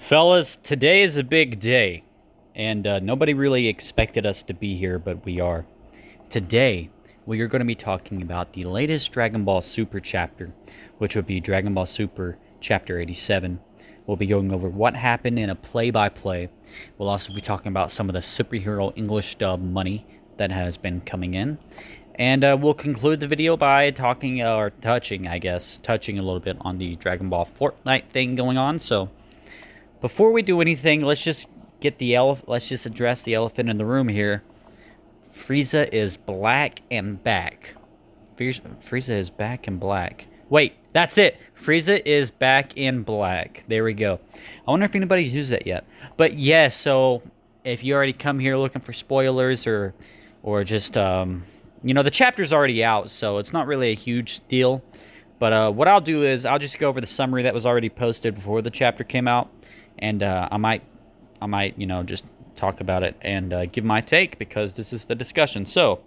Fellas, today is a big day, and nobody really expected us to be here, but we are. Today, we are going to be talking about the latest Dragon Ball Super chapter, which would be Dragon Ball Super Chapter 87. We'll be going over what happened in a play-by-play. We'll also be talking about some of the superhero English dub money that has been coming in. And we'll conclude the video by touching a little bit on the Dragon Ball Fortnite thing going on. So, before we do anything, let's just address the elephant in the room here. Frieza is black and back. Frieza is back and black. Wait, that's it. Frieza is back in black. There we go. I wonder if anybody's used that yet. But yeah, so if you already come here looking for spoilers or just the chapter's already out, so it's not really a huge deal. But what I'll do is I'll just go over the summary that was already posted before the chapter came out. And I might, just talk about it and give my take because this is the discussion. So,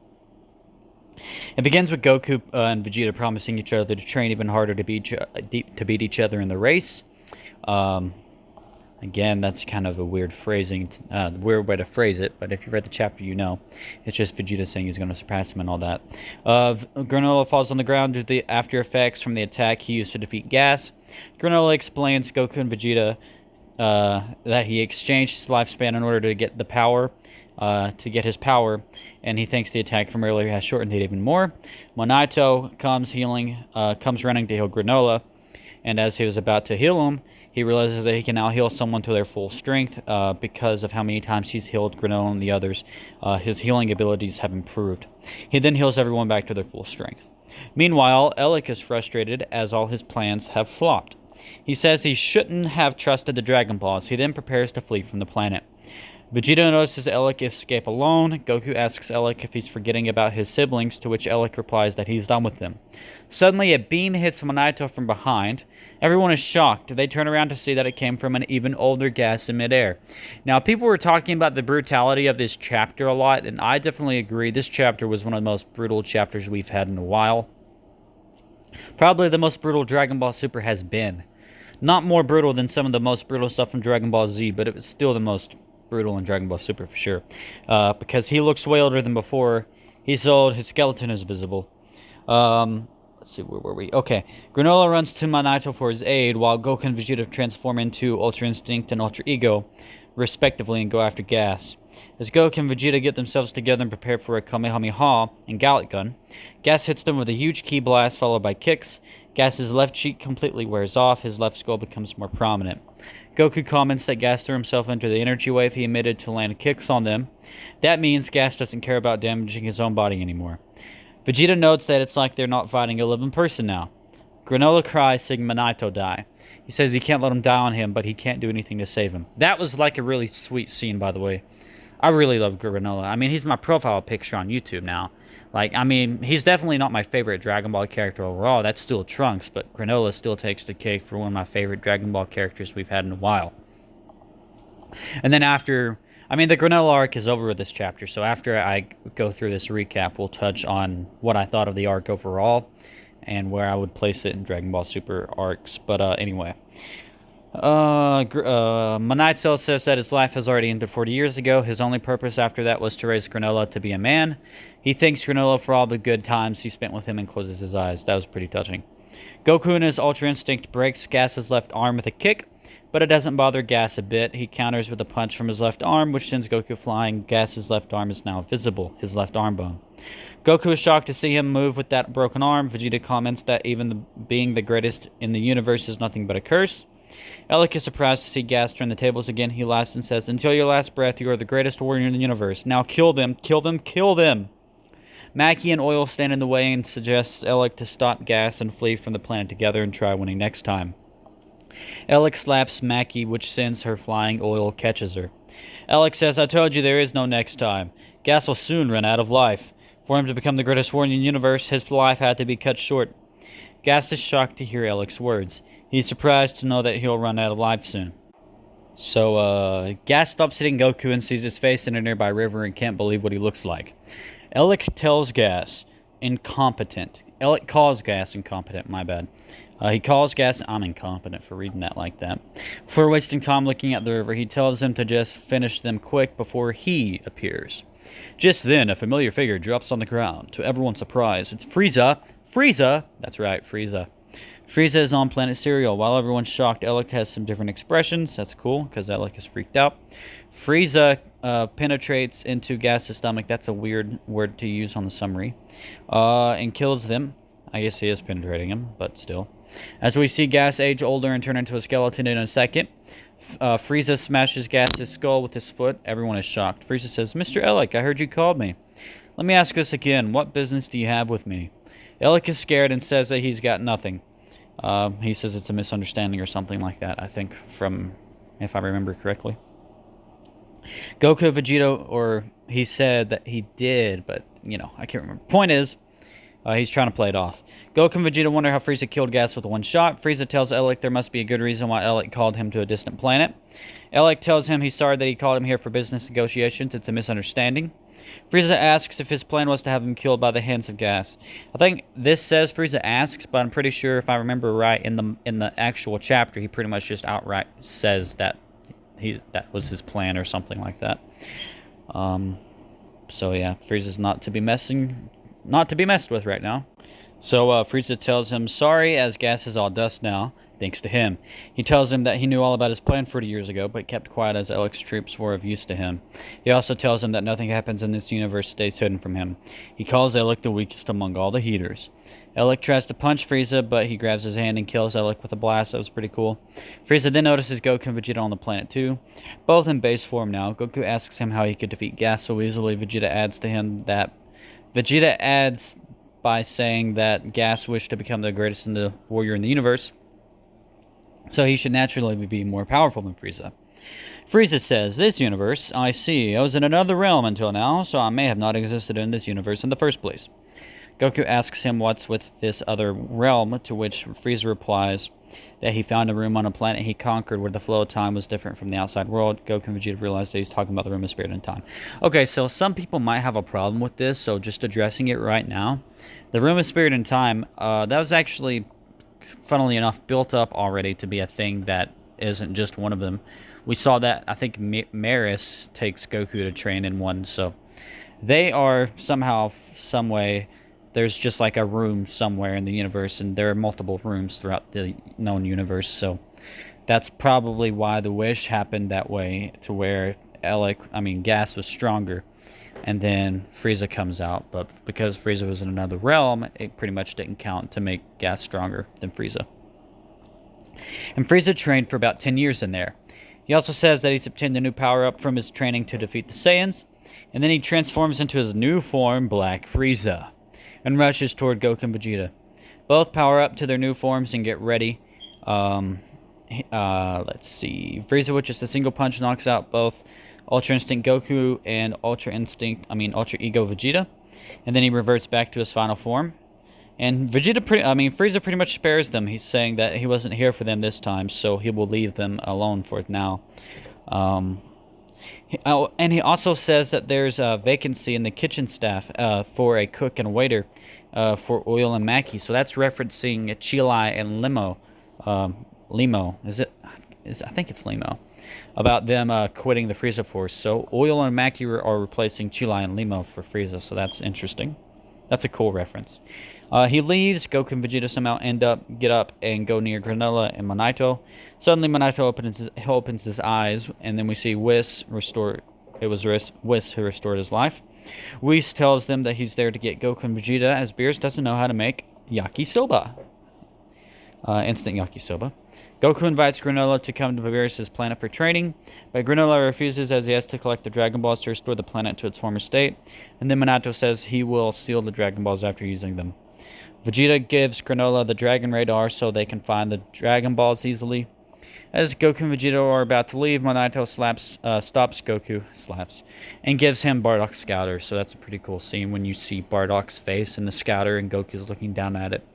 it begins with Goku and Vegeta promising each other to train even harder to beat each other in the race. Again, that's kind of a weird phrasing, weird way to phrase it. But if you read the chapter, you know, it's just Vegeta saying he's going to surpass him and all that. Granolah falls on the ground due to the after effects from the attack he used to defeat Gas. Granolah explains to Goku and Vegeta that he exchanged his lifespan in order to get the power, his power, and he thinks the attack from earlier has shortened it even more. Monito comes running to heal Granolah, and as he was about to heal him, he realizes that he can now heal someone to their full strength because of how many times he's healed Granolah and the others. His healing abilities have improved. He then heals everyone back to their full strength. Meanwhile, Elec is frustrated as all his plans have flopped. He says he shouldn't have trusted the Dragon Balls. He then prepares to flee from the planet. Vegeta notices Elec escape alone. Goku asks Elec if he's forgetting about his siblings, to which Elec replies that he's done with them. Suddenly, a beam hits Monito from behind. Everyone is shocked. They turn around to see that it came from an even older Gas in midair. Now, people were talking about the brutality of this chapter a lot, and I definitely agree. This chapter was one of the most brutal chapters we've had in a while. Probably the most brutal Dragon Ball Super has been. Not more brutal than some of the most brutal stuff from Dragon Ball Z, but it was still the most brutal in Dragon Ball Super for sure. Because he looks way older than before. He's old. His skeleton is visible. Let's see, where were we? Okay. Granolah runs to Monito for his aid, while Goku and Vegeta transform into Ultra Instinct and Ultra Ego, respectively, and go after Gas. As Goku and Vegeta get themselves together and prepare for a Kamehameha and Gallic Gun, Gas hits them with a huge ki blast followed by kicks. Gas's left cheek completely wears off, his left skull becomes more prominent. Goku comments that Gas threw himself into the energy wave he emitted to land kicks on them. That means Gas doesn't care about damaging his own body anymore. Vegeta notes that it's like they're not fighting a living person now. Granolah cries, seeing Monito die. He says he can't let him die on him, but he can't do anything to save him. That was like a really sweet scene, by the way. I really love Granolah. I mean, he's my profile picture on YouTube now. He's definitely not my favorite Dragon Ball character overall. That's still Trunks, but Granolah still takes the cake for one of my favorite Dragon Ball characters we've had in a while. And then the Granolah arc is over with this chapter, so after I go through this recap, we'll touch on what I thought of the arc overall and where I would place it in Dragon Ball Super arcs. But anyway. Monito says that his life has already ended 40 years ago. His only purpose after that was to raise Granolah to be a man. He thanks Granolah for all the good times he spent with him and closes his eyes. That was pretty touching. Goku in his Ultra Instinct breaks Gas's left arm with a kick, but it doesn't bother Gas a bit. He counters with a punch from his left arm, which sends Goku flying. Gas's left arm is now visible, his left arm bone. Goku is shocked to see him move with that broken arm. Vegeta comments that even being the greatest in the universe is nothing but a curse. Elec is surprised to see Gas turn the tables again. He laughs and says, "Until your last breath, you are the greatest warrior in the universe. Now kill them, kill them, kill them!" Maki and Oil stand in the way and suggests Elec to stop Gas and flee from the planet together and try winning next time. Elec slaps Maki, which sends her flying. Oil catches her. Elec says, "I told you there is no next time. Gas will soon run out of life. For him to become the greatest warrior in the universe, his life had to be cut short." Gas is shocked to hear Elec's words. He's surprised to know that he'll run out of life soon. So, Gas stops hitting Goku and sees his face in a nearby river and can't believe what he looks like. Elec tells Gas, incompetent. Elec calls Gas incompetent, my bad. He calls Gas. I'm incompetent for reading that like that. Before wasting time looking at the river, he tells him to just finish them quick before he appears. Just then, a familiar figure drops on the ground. To everyone's surprise, it's Frieza. Frieza! That's right, Frieza. Frieza is on planet Cereal. While everyone's shocked, Elec has some different expressions. That's cool, because Elec is freaked out. Frieza penetrates into Gas's stomach. That's a weird word to use on the summary. And kills them. I guess he is penetrating him, but still. As we see Gas age older and turn into a skeleton in a second, Frieza smashes Gas's skull with his foot. Everyone is shocked. Frieza says, Mr. Elec, I heard you called me. Let me ask this again. What business do you have with me? Elec is scared and says that he's got nothing. He says it's a misunderstanding or something like that, I think, from, if I remember correctly. Goku, Vegeta, or he said that he did, but, you know, I can't remember. Point is, he's trying to play it off. Goku and Vegeta wonder how Frieza killed Gas with one shot. Frieza tells Elec there must be a good reason why Elec called him to a distant planet. Elec tells him he's sorry that he called him here for business negotiations. It's a misunderstanding. Frieza asks if his plan was to have him killed by the hands of Gas. I think this says Frieza asks, but I'm pretty sure if I remember right in the actual chapter, he pretty much just outright says that that was his plan or something like that. So yeah, Frieza's not to be messed with right now. So Frieza tells him sorry as Gas is all dust now, thanks to him. He tells him that he knew all about his plan 40 years ago, but kept quiet as Elec's troops were of use to him. He also tells him that nothing happens in this universe stays hidden from him. He calls Elec the weakest among all the heaters. Elec tries to punch Frieza, but he grabs his hand and kills Elec with a blast. That was pretty cool. Frieza then notices Goku and Vegeta on the planet too, both in base form now. Goku asks him how he could defeat Gas so easily. Vegeta adds by saying that Gas wished to become the greatest warrior in the universe, so he should naturally be more powerful than Frieza. Frieza says, this universe, I see, I was in another realm until now, so I may have not existed in this universe in the first place. Goku asks him what's with this other realm, to which Frieza replies that he found a room on a planet he conquered where the flow of time was different from the outside world. Goku and Vegeta realize that he's talking about the room of spirit and time. Okay, so some people might have a problem with this, so just addressing it right now. The room of spirit and time, that was actually, funnily enough, built up already to be a thing that isn't just one of them. We saw that, I think Maris takes Goku to train in one, so they are somehow, some way, there's just like a room somewhere in the universe, and there are multiple rooms throughout the known universe, so that's probably why the wish happened that way, to where Gas was stronger, and then Frieza comes out, but because Frieza was in another realm, it pretty much didn't count to make Gas stronger than Frieza. And Frieza trained for about 10 years in there. He also says that he's obtained a new power-up from his training to defeat the Saiyans, and then he transforms into his new form, Black Frieza, and rushes toward Goku and Vegeta. Both power up to their new forms and get ready. Let's see. Frieza with just a single punch knocks out both Ultra Instinct Goku and Ultra Ego Vegeta, and then he reverts back to his final form. And Frieza pretty much spares them. He's saying that he wasn't here for them this time, so he will leave them alone for now. And he also says that there's a vacancy in the kitchen staff for a cook and a waiter for Oil and Maki. So that's referencing Chilai and Limo. I think it's Limo. About them quitting the Frieza Force. So Oil and Maki are replacing Chilai and Limo for Frieza. So that's interesting. That's a cool reference. He leaves. Goku and Vegeta somehow get up and go near Granolah and Monaito. Suddenly, Monaito opens his eyes, and then we see Whis restore. It was Whis who restored his life. Whis tells them that he's there to get Goku and Vegeta, as Beerus doesn't know how to make yakisoba. Instant yakisoba. Goku invites Granolah to come to Beerus' planet for training, but Granolah refuses as he has to collect the Dragon Balls to restore the planet to its former state, and then Monaito says he will steal the Dragon Balls after using them. Vegeta gives Granolah the Dragon Radar so they can find the Dragon Balls easily. As Goku and Vegeta are about to leave, Monaito stops Goku, and gives him Bardock's Scouter. So that's a pretty cool scene when you see Bardock's face in the Scouter and Goku's looking down at it.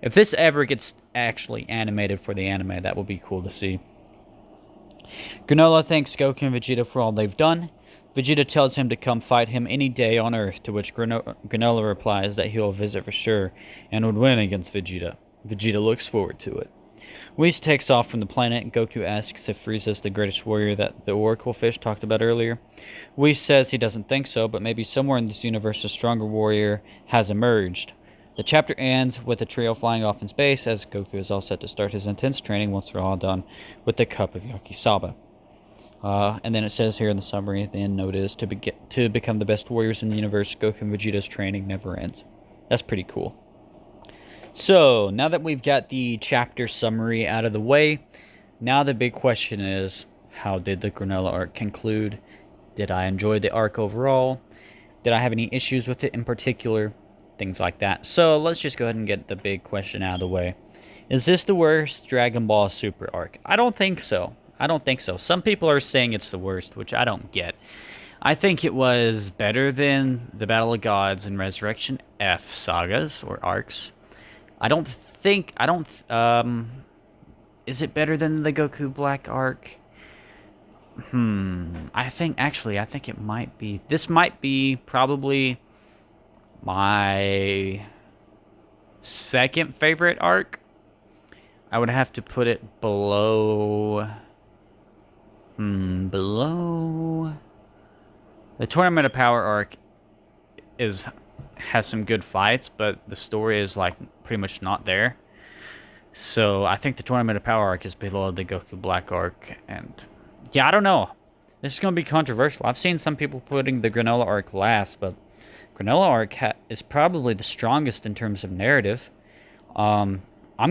If this ever gets actually animated for the anime, that will be cool to see. Granolah thanks Goku and Vegeta for all they've done. Vegeta tells him to come fight him any day on Earth, to which Granolah replies that he'll visit for sure and would win against Vegeta. Vegeta looks forward to it. Whis takes off from the planet, and Goku asks if Frieza is the greatest warrior that the Oracle Fish talked about earlier. Whis says he doesn't think so, but maybe somewhere in this universe a stronger warrior has emerged. The chapter ends with the trio flying off in space, as Goku is all set to start his intense training once they're all done with the Cup of Yakisoba. And then it says here in the summary, the end note is, to become the best warriors in the universe, Goku and Vegeta's training never ends. That's pretty cool. So, now that we've got the chapter summary out of the way, now the big question is, how did the Granolah arc conclude? Did I enjoy the arc overall? Did I have any issues with it in particular? Things like that. So, let's just go ahead and get the big question out of the way. Is this the worst Dragon Ball Super arc? I don't think so. I don't think so. Some people are saying it's the worst, which I don't get. I think it was better than the Battle of Gods and Resurrection F sagas, or arcs. Is it better than the Goku Black arc? I think it might be. This might be probably my second favorite arc. I would have to put it below the Tournament of Power arc has some good fights, but the story is like pretty much not there. So I think the Tournament of Power arc is below the Goku Black arc, and yeah, I don't know. This is going to be controversial. I've seen some people putting the Granolah arc last, but Granolah arc is probably the strongest in terms of narrative. I'm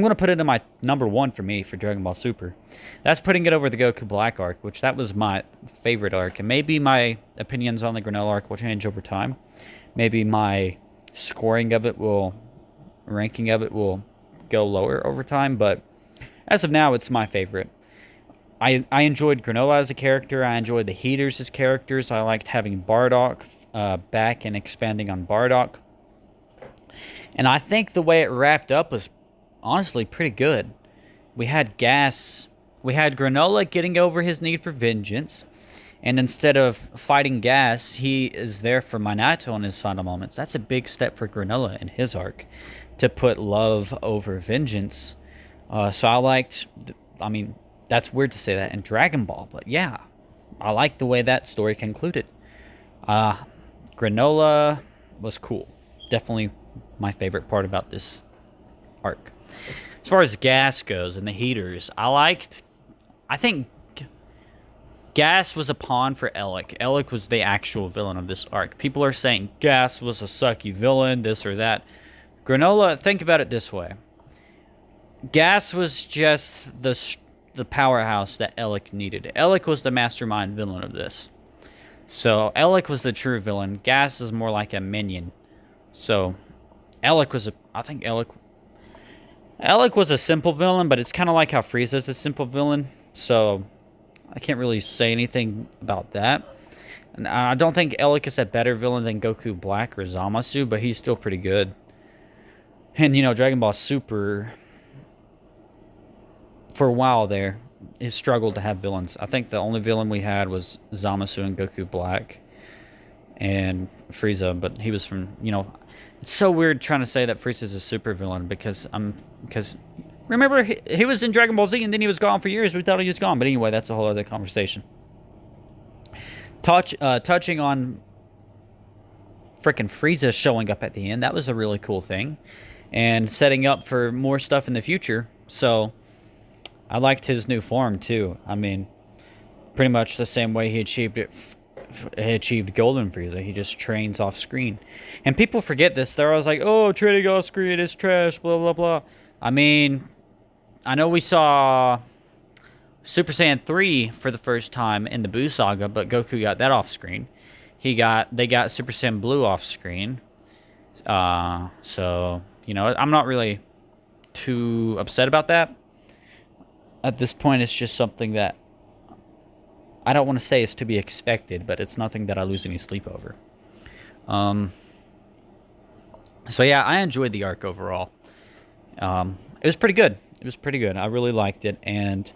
going to put it in my number one for me for Dragon Ball Super. That's putting it over the Goku Black arc, which that was my favorite arc. And maybe my opinions on the Granolah arc will change over time. Maybe my ranking of it will go lower over time. But as of now, it's my favorite. I enjoyed Granolah as a character. I enjoyed the Heaters as characters. I liked having Bardock back and expanding on Bardock. And I think the way it wrapped up was honestly pretty good. We had Granolah getting over his need for vengeance, and instead of fighting Gas, he is there for Minato in his final moments. That's a big step for Granolah in his arc, to put love over vengeance. So I liked, that's weird to say that in Dragon Ball, but yeah, I like the way that story concluded. Granolah was cool. Definitely my favorite part about this arc. As far as Gas goes and the Heaters, I think Gas was a pawn for Elec. Elec was the actual villain of this arc. People are saying Gas was a sucky villain, this or that. Granolah, think about it this way. Gas was just the powerhouse that Elec needed. Elec was the mastermind villain of this. So Elec was the true villain. Gas is more like a minion. So Elec was a simple villain, but it's kind of like how Frieza's a simple villain. So I can't really say anything about that. And I don't think Elec is a better villain than Goku Black or Zamasu, but he's still pretty good. And, Dragon Ball Super, for a while there, it struggled to have villains. I think the only villain we had was Zamasu and Goku Black and Frieza, but he was from, it's so weird trying to say that Frieza's a super villain because remember, he was in Dragon Ball Z and then he was gone for years. We thought he was gone, but anyway, that's a whole other conversation. Touching on frickin' Frieza showing up at the end, that was a really cool thing, and setting up for more stuff in the future. So I liked his new form too. Pretty much the same way he achieved Golden Frieza. He just trains off screen. And people forget this. They're always like, oh, training off screen is trash, blah, blah, blah. I know we saw Super Saiyan 3 for the first time in the Buu Saga, but Goku got that off screen. They got Super Saiyan Blue off screen. So, I'm not really too upset about that. At this point, it's just something that I don't want to say is to be expected, but it's nothing that I lose any sleep over. So yeah, I enjoyed the arc overall. It was pretty good. I really liked it. And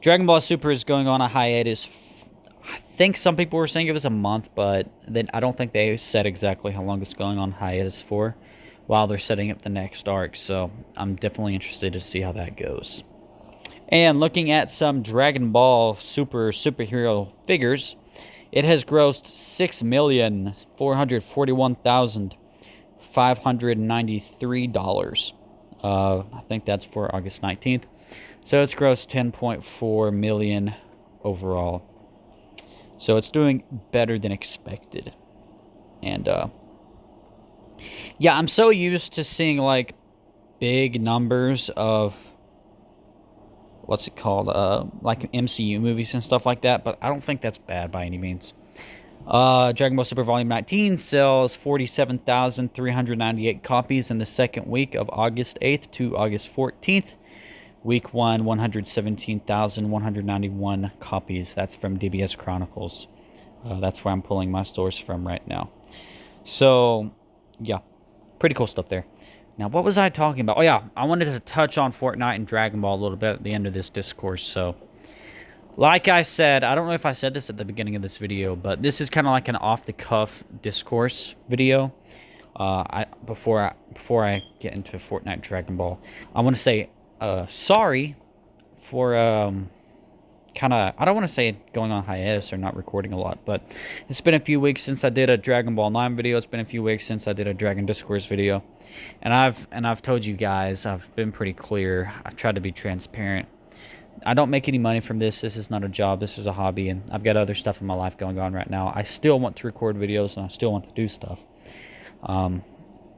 Dragon Ball Super is going on a hiatus. I think some people were saying it was a month, but then I don't think they said exactly how long it's going on hiatus for. while they're setting up the next arc. So I'm definitely interested to see how that goes. And looking at some Dragon Ball superhero figures, it has grossed $6,441,593. I think that's for August 19th. So it's grossed $10.4 million overall. So it's doing better than expected. And yeah, I'm so used to seeing like big numbers of what's it called, like MCU movies and stuff like that, but I don't think that's bad by any means. Dragon Ball Super Volume 19 sells 47,398 copies in the second week of August 8th to August 14th. Week 1, 117,191 copies. That's from DBS Chronicles. That's where I'm pulling my stores from right now. So, yeah, pretty cool stuff there. Now, what was I talking about? Oh, yeah, I wanted to touch on Fortnite and Dragon Ball a little bit at the end of this discourse. So, like I said, I don't know if I said this at the beginning of this video, but this is kind of like an off-the-cuff discourse video. Before I get into Fortnite Dragon Ball, I want to say sorry for kind of, I don't want to say going on hiatus or not recording a lot, but it's been a few weeks since I did a Dragon Ball 9 video. It's been a few weeks since I did a Dragon Discourse video, and I've told you guys, I've been pretty clear. I've tried to be transparent. I don't make any money from this. This is not a job. This is a hobby, and I've got other stuff in my life going on right now. I still want to record videos, and I still want to do stuff.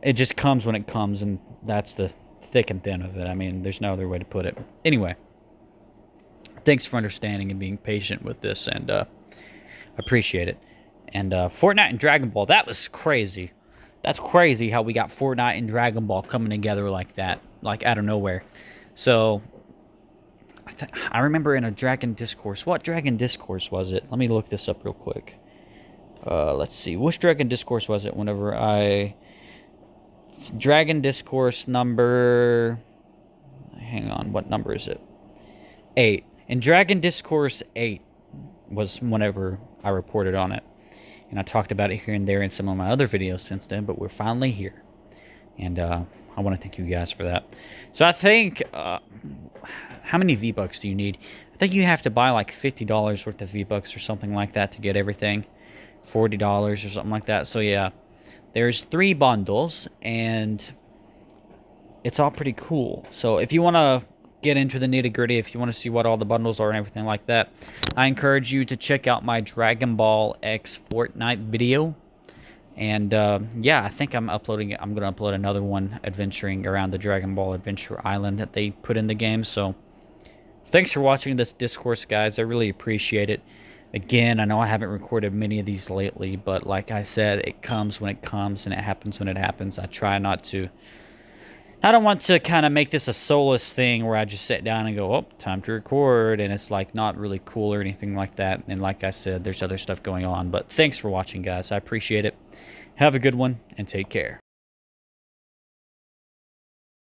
It just comes when it comes, and that's the thick and thin of it. I mean, there's no other way to put it. Anyway, thanks for understanding and being patient with this, and appreciate it. And Fortnite and Dragon Ball, that was crazy. That's crazy how we got Fortnite and Dragon Ball coming together like that, like out of nowhere. So I remember in a Dragon Discourse. What Dragon Discourse was it? Let me look this up real quick. Let's see. Which Dragon Discourse was it? Whenever I... Dragon Discourse number... Hang on. What number is it? 8. And Dragon Discourse 8 was whenever I reported on it. And I talked about it here and there in some of my other videos since then. But we're finally here. And I want to thank you guys for that. So I think... how many V-Bucks do you need? I think you have to buy like $50 worth of V-Bucks or something like that to get everything. $40 or something like that. So yeah, there's 3 bundles, and it's all pretty cool. So if you want to get into the nitty-gritty, if you want to see what all the bundles are and everything like that, I encourage you to check out my Dragon Ball X Fortnite video. And yeah, I think I'm going to upload another one adventuring around the Dragon Ball Adventure Island that they put in the game. So thanks for watching this discourse, guys. I really appreciate it. Again, I know I haven't recorded many of these lately, but like I said, it comes when it comes, and it happens when it happens. I try not to... I don't want to kind of make this a soulless thing where I just sit down and go, oh, time to record, and it's like not really cool or anything like that. And like I said, there's other stuff going on. But thanks for watching, guys. I appreciate it. Have a good one, and take care.